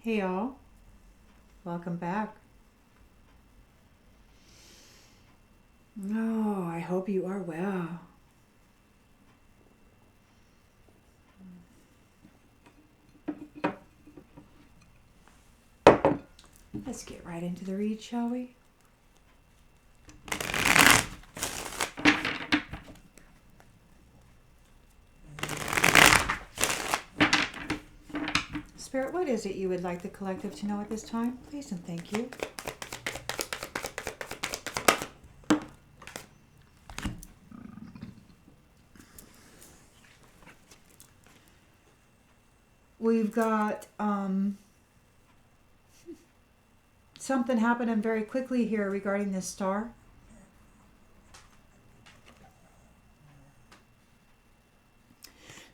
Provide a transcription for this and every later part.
Hey y'all, welcome back. Oh, I hope you are well. Let's get right into the read, shall we? Spirit, what is it you would like the collective to know at this time? Please and thank you. We've got something happening very quickly here regarding this star.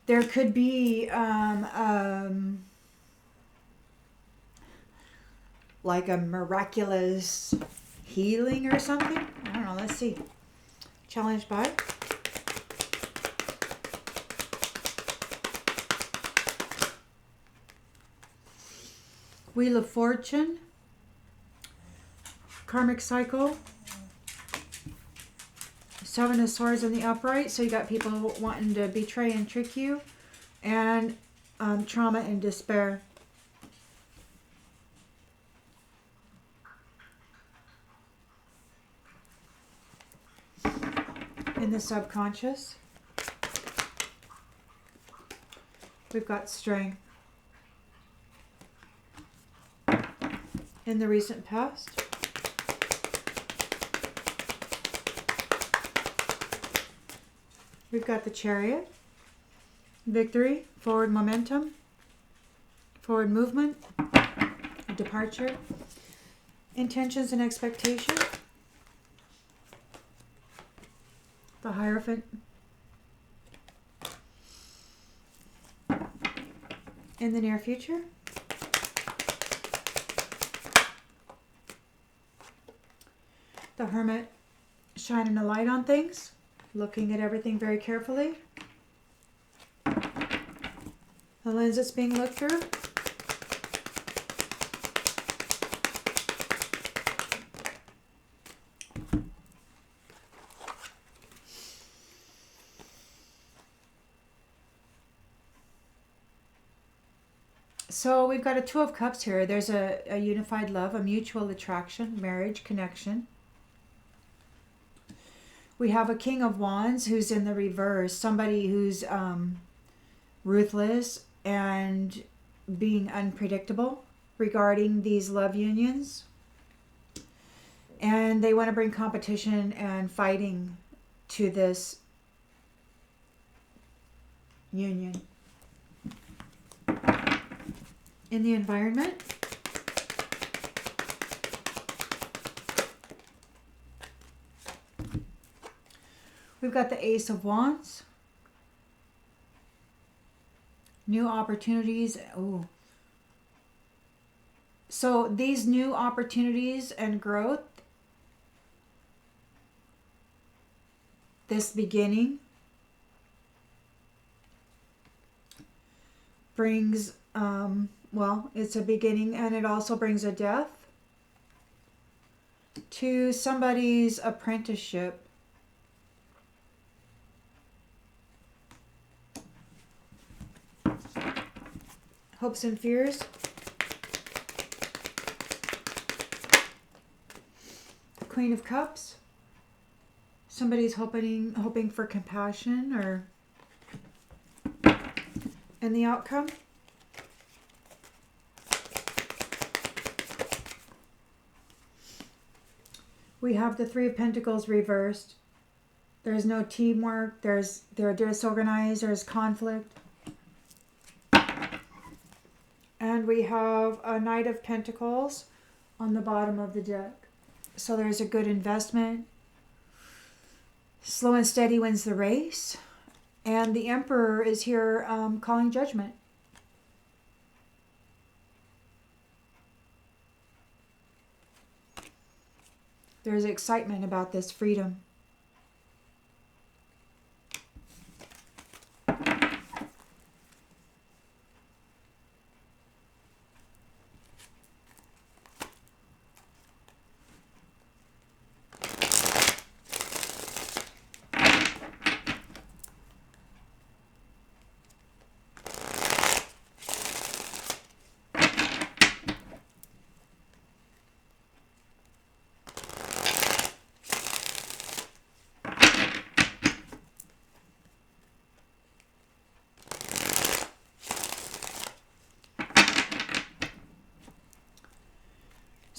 There could be like a miraculous healing or something. I don't know. Let's see. Challenged by. Wheel of Fortune. Karmic cycle. Seven of Swords in the upright. So you got people wanting to betray and trick you. And trauma and despair. In the subconscious, we've got strength. In the recent past, we've got the Chariot. Victory, forward momentum, forward movement, departure, intentions and expectation. The Hierophant. In the near future. The Hermit, shining a light on things, looking at everything very carefully. The lens that's being looked through. So we've got a Two of Cups here. There's a unified love, a mutual attraction, marriage, connection. We have a King of Wands who's in the reverse. Somebody who's ruthless and being unpredictable regarding these love unions. And they want to bring competition and fighting to this union. In the environment, we've got the Ace of Wands. New opportunities. Oh. So these new opportunities and growth, this beginning, brings well, it's a beginning, and it also brings a death to somebody's apprenticeship. Hopes and fears. Queen of Cups. Somebody's hoping for compassion or and the outcome. We have the Three of Pentacles reversed. There's no teamwork. They're disorganized. There's conflict. And we have a Knight of Pentacles on the bottom of the deck. So there's a good investment. Slow and steady wins the race. And the Emperor is here calling judgment. There's excitement about this freedom.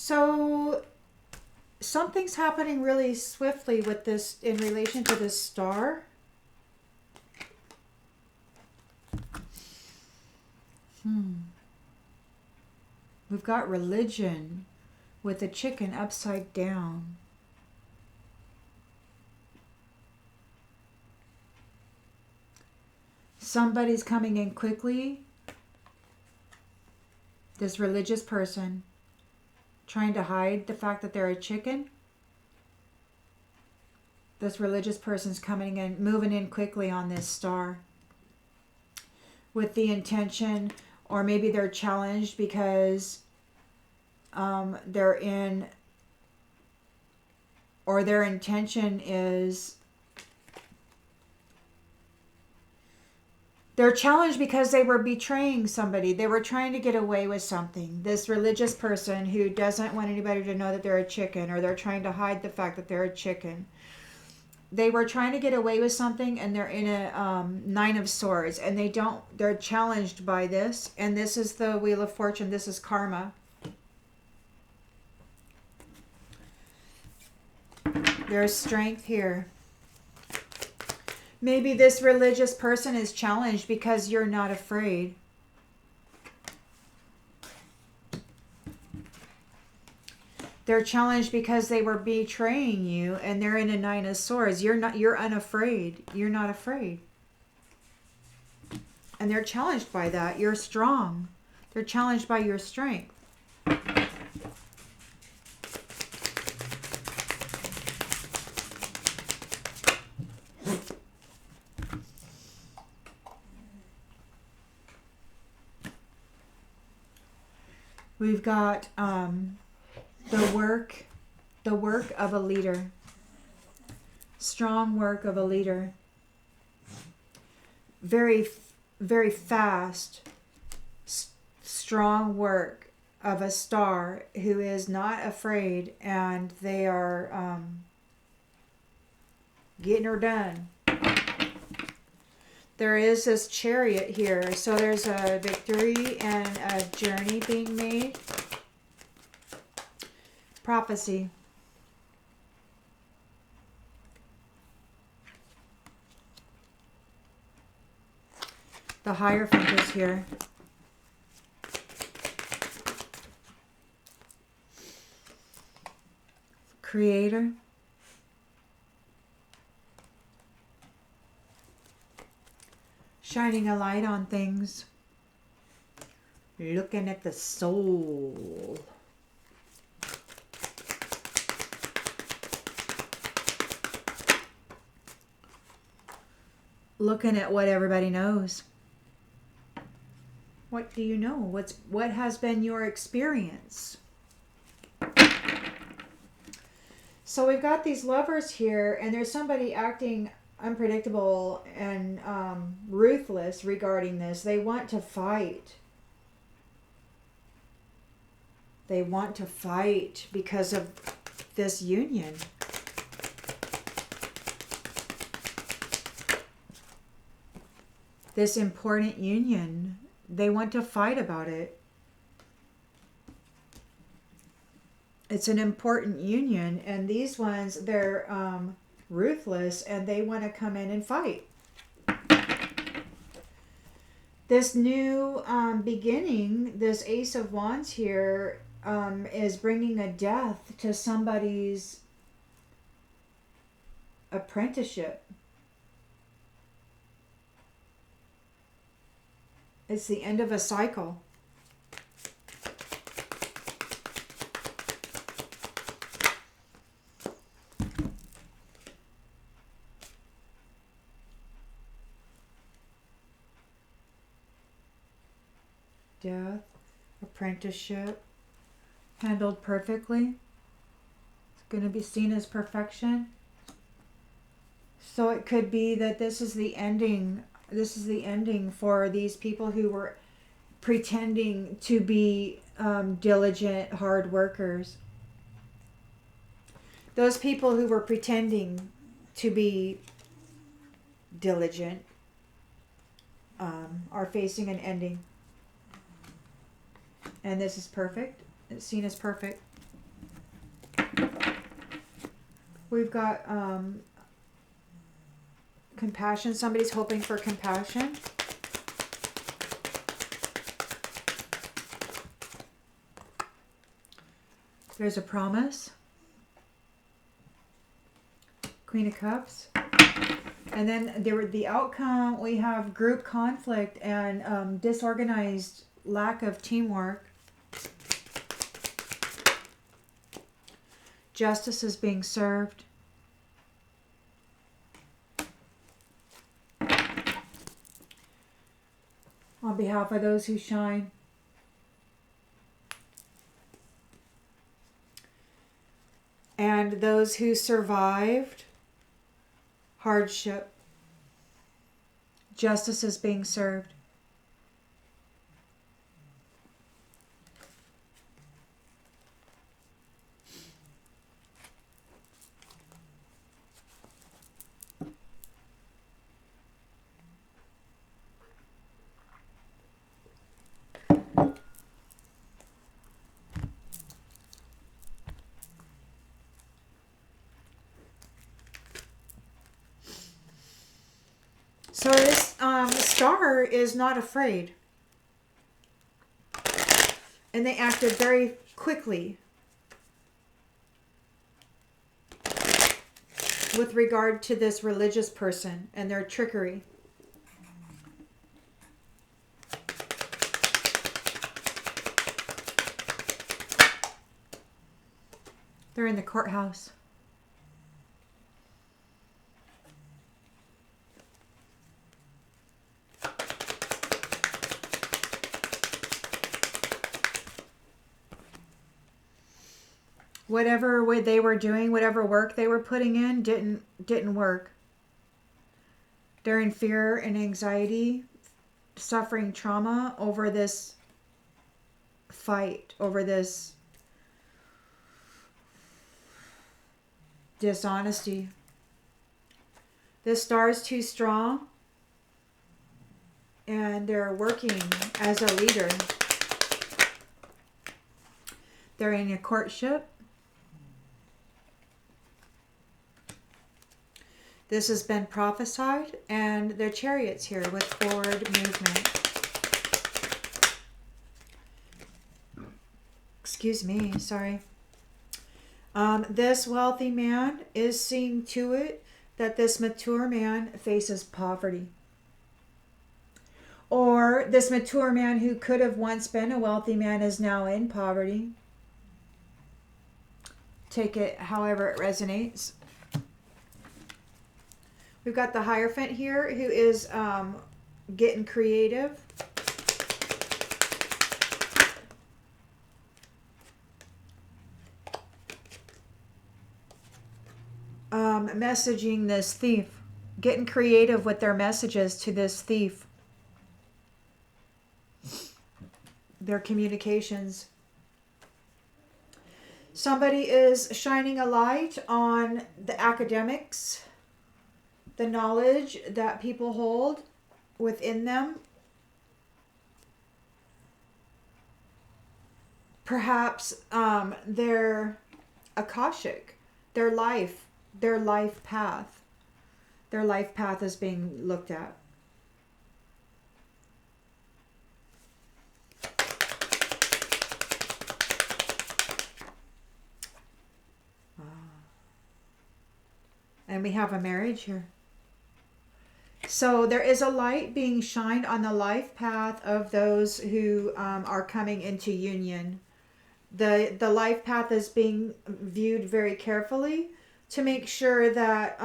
So something's happening really swiftly with this in relation to this star. We've got religion with the chicken upside down. Somebody's coming in quickly. This religious person trying to hide the fact that they're a chicken. This religious person's coming in, moving in quickly on this star with the intention, or maybe they're challenged because they're in, or their intention is, they're challenged because they were betraying somebody. They were trying to get away with something. This religious person who doesn't want anybody to know that they're a chicken, or they're trying to hide the fact that they're a chicken. They were trying to get away with something, and they're in a 9 of Swords, and they're challenged by this. And this is the Wheel of Fortune. This is karma. There's strength here. Maybe this religious person is challenged because you're not afraid. They're challenged because they were betraying you, and they're in a 9 of Swords. You're unafraid. You're not afraid. And they're challenged by that. You're strong. They're challenged by your strength. We've got the work of a leader. Strong work of a leader. Very, very fast, strong work of a star who is not afraid, and they are getting her done. There is this Chariot here, so there's a victory and a journey being made. Prophecy. The Hierophant is here. Creator. Shining a light on things. Looking at the soul. Looking at what everybody knows. What do you know? What has been your experience? So we've got these lovers here, and there's somebody acting unpredictable and ruthless regarding this. They want to fight. They want to fight because of this union. This important union. They want to fight about it. It's an important union, and these ones, they're ruthless, and they want to come in and fight. This new beginning, this Ace of Wands here, is bringing a death to somebody's apprenticeship. It's the end of a cycle. Death, apprenticeship, handled perfectly. It's going to be seen as perfection. So it could be that this is the ending. This is the ending for these people who were pretending to be diligent, hard workers. Those people who were pretending to be diligent are facing an ending. And this is perfect. It's seen as perfect. We've got compassion. Somebody's hoping for compassion. There's a promise. Queen of Cups. And then the outcome, we have group conflict and disorganized lack of teamwork. Justice is being served. On behalf of those who shine. And those who survived hardship. Justice is being served. So this star is not afraid. And they acted very quickly with regard to this religious person and their trickery. They're in the courthouse. Whatever way they were doing, whatever work they were putting in, didn't work. They're in fear and anxiety, suffering trauma over this fight, over this dishonesty. This star is too strong, and they're working as a leader. They're in a courtship. This has been prophesied, and the Chariot's here with forward movement. Excuse me, sorry. This wealthy man is seeing to it that this mature man faces poverty. Or this mature man who could have once been a wealthy man is now in poverty. Take it however it resonates. We've got the Hierophant here who is getting creative. Messaging this thief. Getting creative with their messages to this thief. Their communications. Somebody is shining a light on the academics, the knowledge that people hold within them. Perhaps their Akashic, their life path. Their life path is being looked at. And we have a marriage here. So there is a light being shined on the life path of those who are coming into union. The life path is being viewed very carefully to make sure that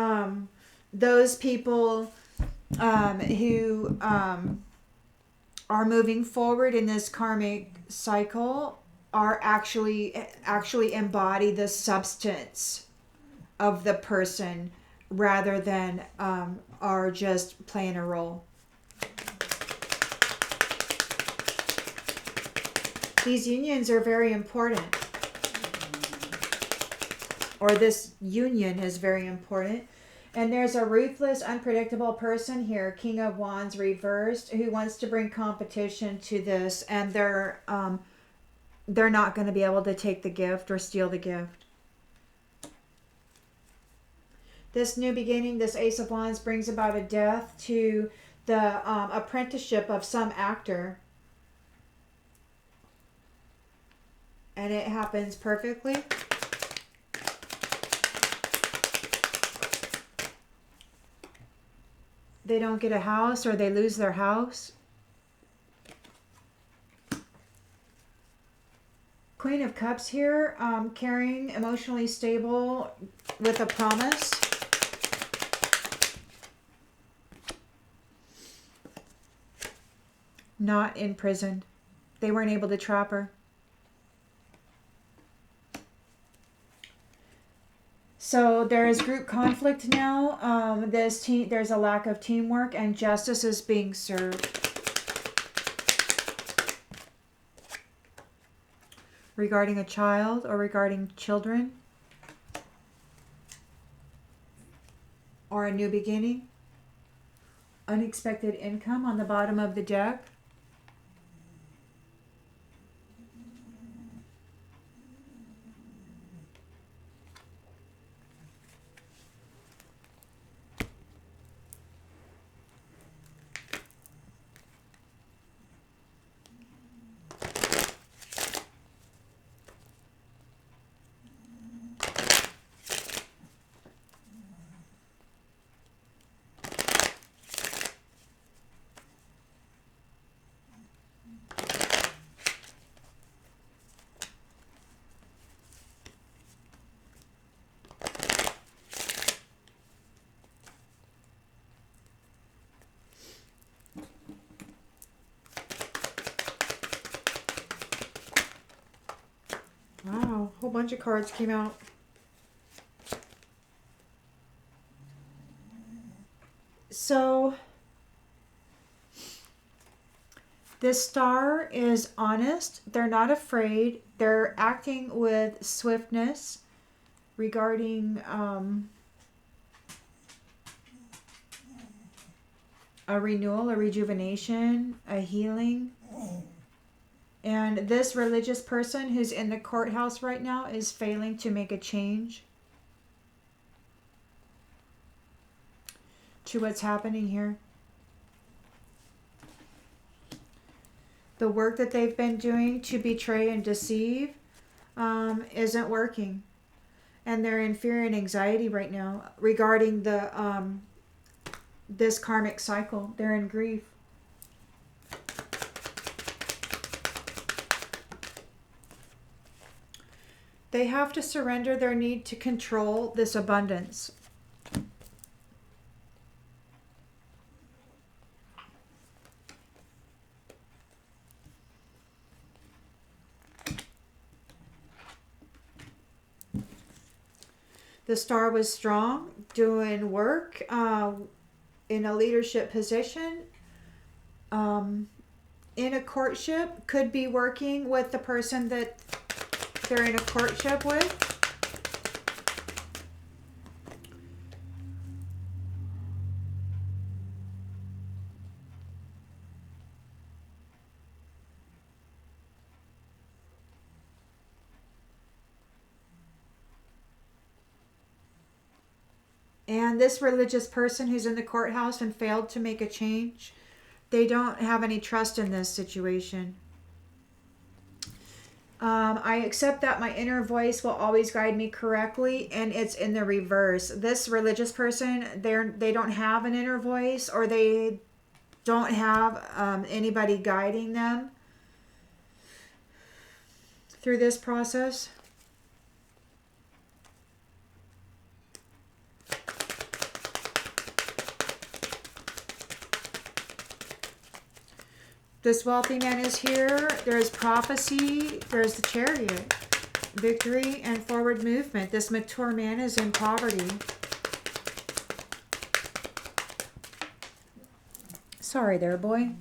those people who are moving forward in this karmic cycle are actually embody the substance of the person rather than are just playing a role. These unions are very important. Or this union is very important. And there's a ruthless, unpredictable person here, King of Wands reversed, who wants to bring competition to this, and they're not going to be able to take the gift or steal the gift. This new beginning, this Ace of Wands, brings about a death to the apprenticeship of some actor. And it happens perfectly. They don't get a house, or they lose their house. Queen of Cups here, caring, emotionally stable with a promise. Not in prison. They weren't able to trap her. So there is group conflict now. There's a lack of teamwork, and justice is being served. Regarding a child or regarding children. Or a new beginning. Unexpected income on the bottom of the deck. Wow, a whole bunch of cards came out. So, this star is honest. They're not afraid. They're acting with swiftness regarding a renewal, a rejuvenation, a healing. And this religious person who's in the courthouse right now is failing to make a change to what's happening here. The work that they've been doing to betray and deceive isn't working. And they're in fear and anxiety right now regarding the this karmic cycle. They're in grief. They have to surrender their need to control this abundance. The star was strong, doing work in a leadership position, in a courtship, could be working with the person that they're in a courtship with. And this religious person who's in the courthouse and failed to make a change, they don't have any trust in this situation. I accept that my inner voice will always guide me correctly, and it's in the reverse. This religious person, they don't have an inner voice, or they don't have anybody guiding them through this process. This wealthy man is here. There's prophecy. There's the Chariot. Victory and forward movement. This mature man is in poverty. Sorry there, boy.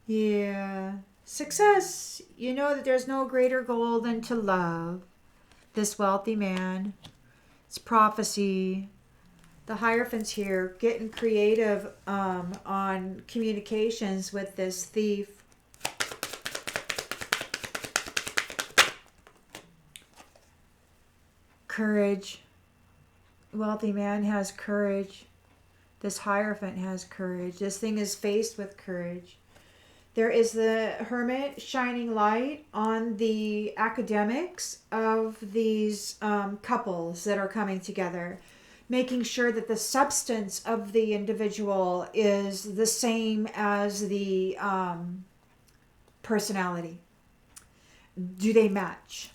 Yeah. Success. You know that there's no greater goal than to love this wealthy man. It's prophecy. The Hierophant's here, getting creative on communications with this thief. Courage. wealthy man has courage. This Hierophant has courage. This thing is faced with courage. There is the Hermit shining light on the academics of these couples that are coming together, making sure that the substance of the individual is the same as the personality. Do they match?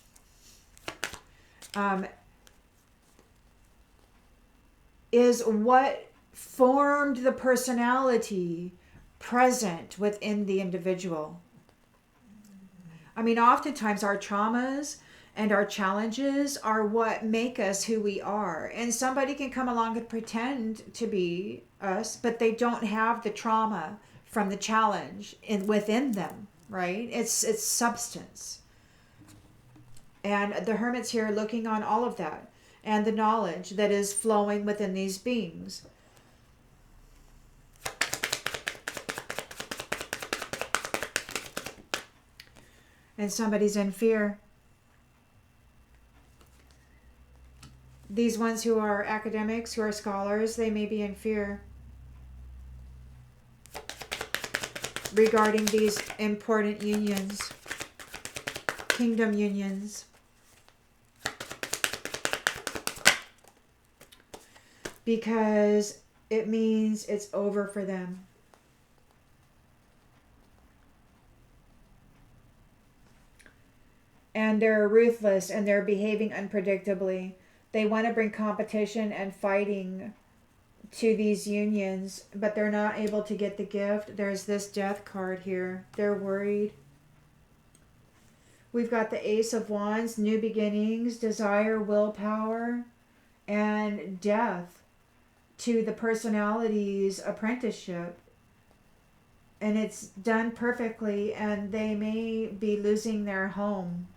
Is what formed the personality present within the individual? I mean, oftentimes our traumas and our challenges are what make us who we are. And somebody can come along and pretend to be us, but they don't have the trauma from the challenge within them, right? It's substance. And the Hermit's here looking on all of that and the knowledge that is flowing within these beings. And somebody's in fear. These ones who are academics, who are scholars, they may be in fear regarding these important unions, kingdom unions. Because it means it's over for them. And they're ruthless and they're behaving unpredictably. They want to bring competition and fighting to these unions, but they're not able to get the gift. There's this Death card here. They're worried. We've got the Ace of Wands, new beginnings, desire, willpower, and death to the personality's apprenticeship. And it's done perfectly, and they may be losing their home.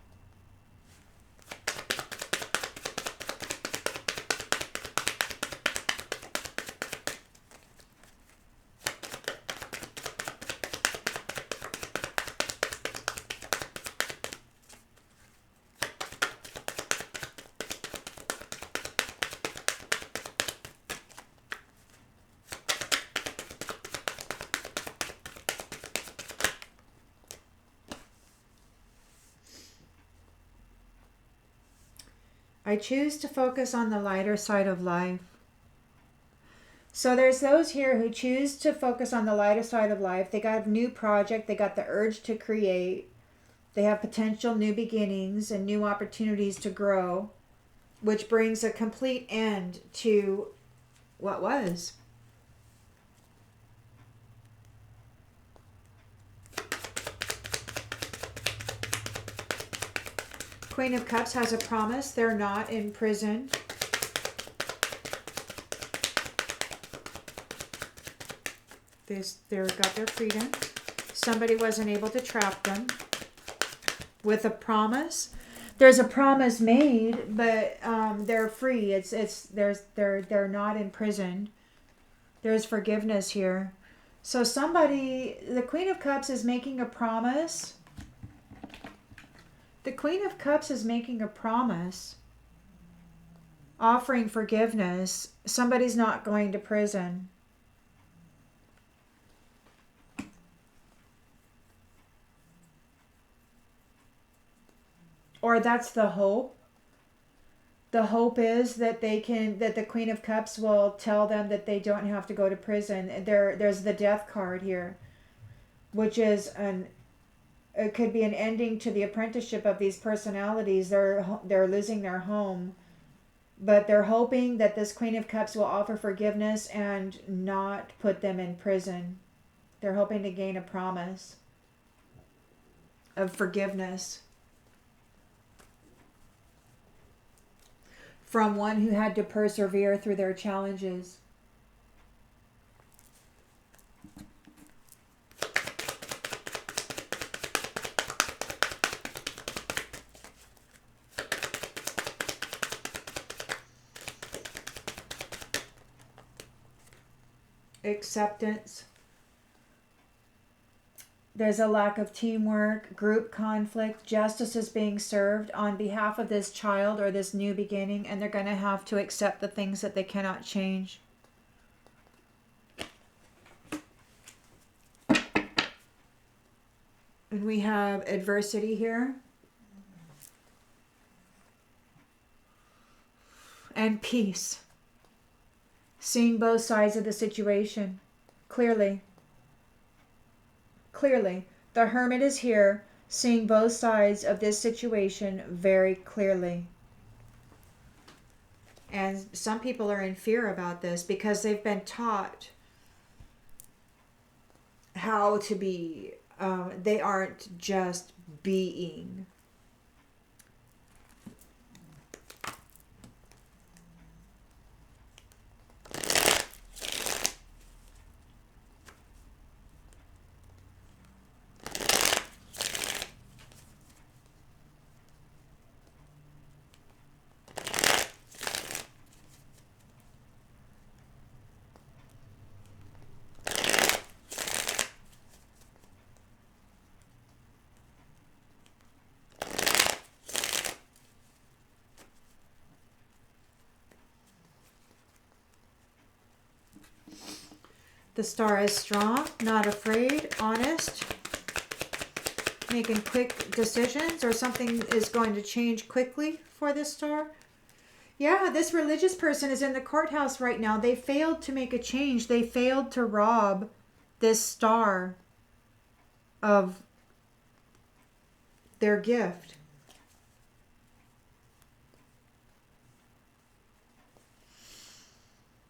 I choose to focus on the lighter side of life. So there's those here who choose to focus on the lighter side of life. They got a new project. They got the urge to create. They have potential new beginnings and new opportunities to grow, which brings a complete end to what was. Queen of Cups has a promise. They're not in prison. They've got their freedom. Somebody wasn't able to trap them with a promise. There's a promise made, but they're free. They're not in prison. There's forgiveness here. So somebody, the Queen of Cups is making a promise. The Queen of Cups is making a promise, offering forgiveness. Somebody's not going to prison. Or that's the hope. The hope is that that the Queen of Cups will tell them that they don't have to go to prison. There's the Death card here, which is it could be an ending to the apprenticeship of these personalities. They're losing their home, but they're hoping that this Queen of Cups will offer forgiveness and not put them in prison. They're hoping to gain a promise of forgiveness from one who had to persevere through their challenges. Acceptance. There's a lack of teamwork, group conflict. Justice is being served on behalf of this child or this new beginning, and they're going to have to accept the things that they cannot change. And we have adversity here. And peace. Seeing both sides of the situation clearly. Clearly. The Hermit is here, seeing both sides of this situation very clearly. And some people are in fear about this because they've been taught how to be. They aren't just being. The Star is strong, not afraid, honest, making quick decisions, or something is going to change quickly for this Star. Yeah, this religious person is in the courthouse right now. They failed to make a change. They failed to rob this Star of their gift.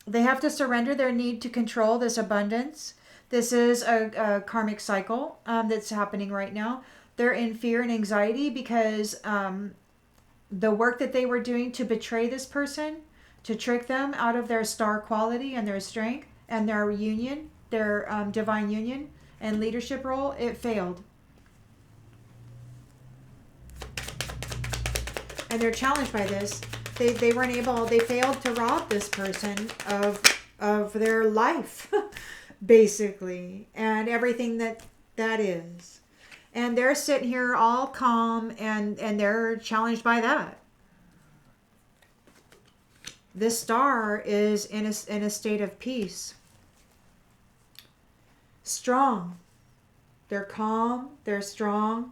They have to surrender their need to control this abundance. This is a karmic cycle that's happening right now. They're in fear and anxiety because the work that they were doing to betray this person, to trick them out of their star quality and their strength and their union, their divine union and leadership role, it failed. And they're challenged by this. They weren't able, they failed to rob this person of their life, basically, and everything that is. And they're sitting here all calm and they're challenged by that. This Star is in a state of peace. Strong. They're calm, they're strong.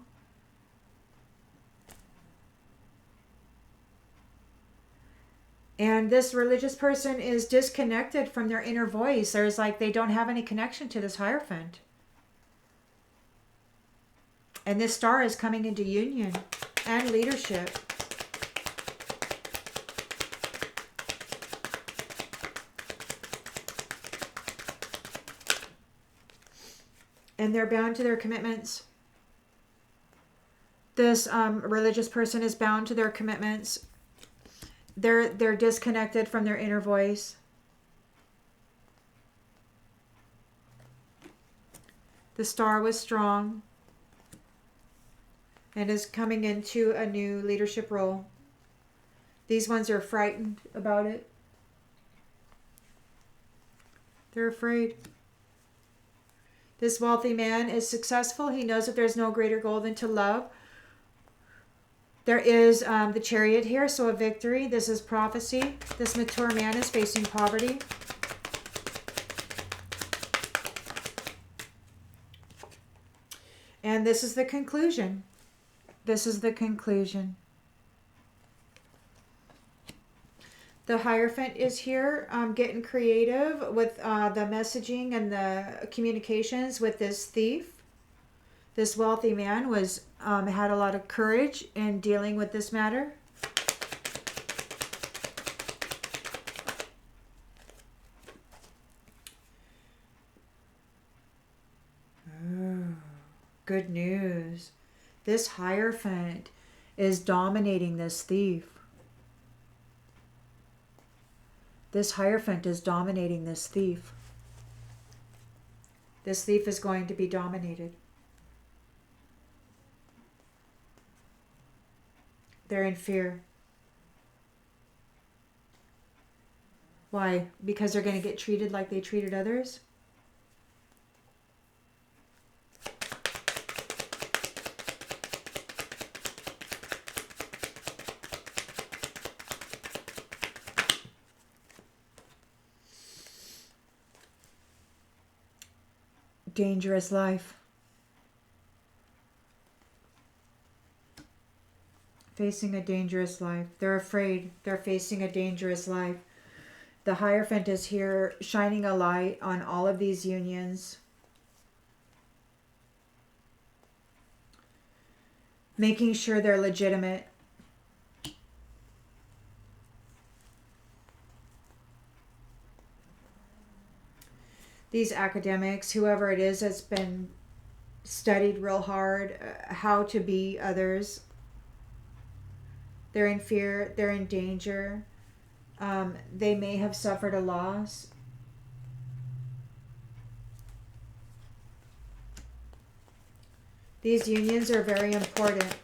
And this religious person is disconnected from their inner voice. There's like they don't have any connection to this Hierophant. And this Star is coming into union and leadership. And they're bound to their commitments. This religious person is bound to their commitments. They're disconnected from their inner voice. The Star was strong and is coming into a new leadership role. These ones are frightened about it. They're afraid. This wealthy man is successful. He knows that there's no greater goal than to love. There is the Chariot here, so a victory. This is prophecy. This mature man is facing poverty. And this is the conclusion. This is the conclusion. The Hierophant is here, getting creative with the messaging and the communications with this thief. This wealthy man was had a lot of courage in dealing with this matter. Oh, good news. This Hierophant is dominating this thief. This Hierophant is dominating this thief. This thief is going to be dominated. They're in fear. Why? Because they're going to get treated like they treated others? dangerous life. Facing a dangerous life. They're afraid. They're facing a dangerous life. The Hierophant is here shining a light on all of these unions. Making sure they're legitimate. These academics, whoever it is that's been studied real hard how to be others, they're in fear, they're in danger. They may have suffered a loss. These unions are very important.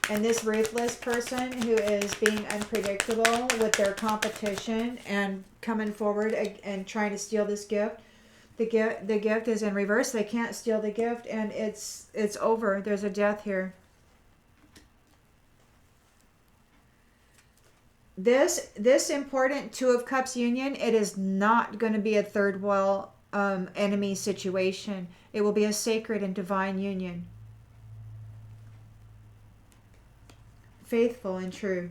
And this ruthless person who is being unpredictable with their competition and coming forward and trying to steal this gift, the gift is in reverse. They can't steal the gift, and it's over. There's a death here. This important Two of Cups union, it is not going to be a third world enemy situation. It will be a sacred and divine union. Faithful and true.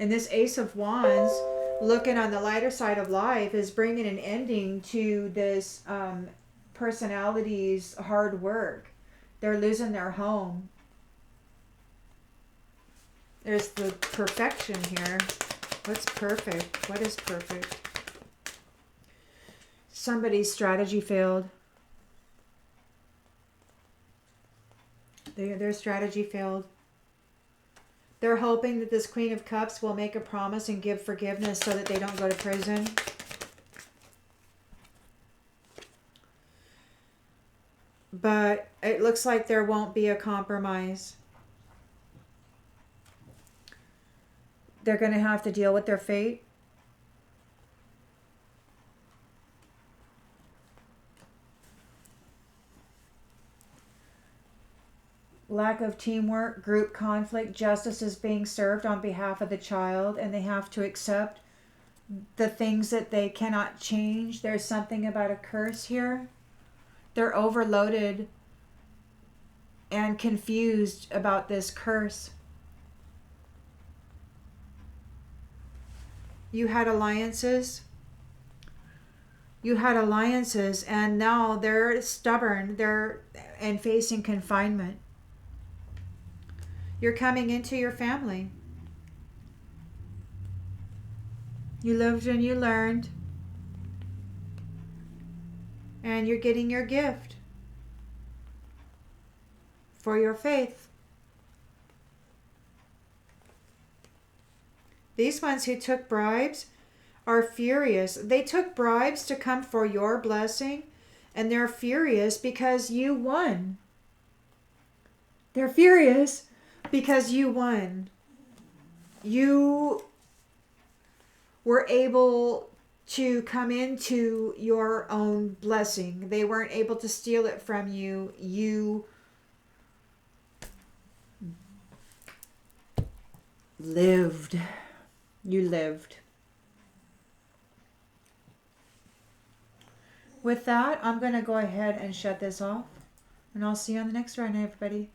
And this Ace of Wands, looking on the lighter side of life, is bringing an ending to this personality's hard work. They're losing their home. There's the perfection here. What's perfect? What is perfect? Somebody's strategy failed. Their strategy failed. They're hoping that this Queen of Cups will make a promise and give forgiveness so that they don't go to prison. But it looks like there won't be a compromise. They're going to have to deal with their fate. Lack of teamwork, group conflict, justice is being served on behalf of the child, and they have to accept the things that they cannot change. There's something about a curse here. They're overloaded and confused about this curse. You had alliances. You had alliances, and now they're stubborn. They're and facing confinement. You're coming into your family. You lived and you learned. And you're getting your gift for your faith. These ones who took bribes are furious. They took bribes to come for your blessing, and they're furious because you won. They're furious because you won. You were able to come into your own blessing. They weren't able to steal it from you. You lived. You lived. With that, I'm going to go ahead and shut this off. And I'll see you on the next round, everybody.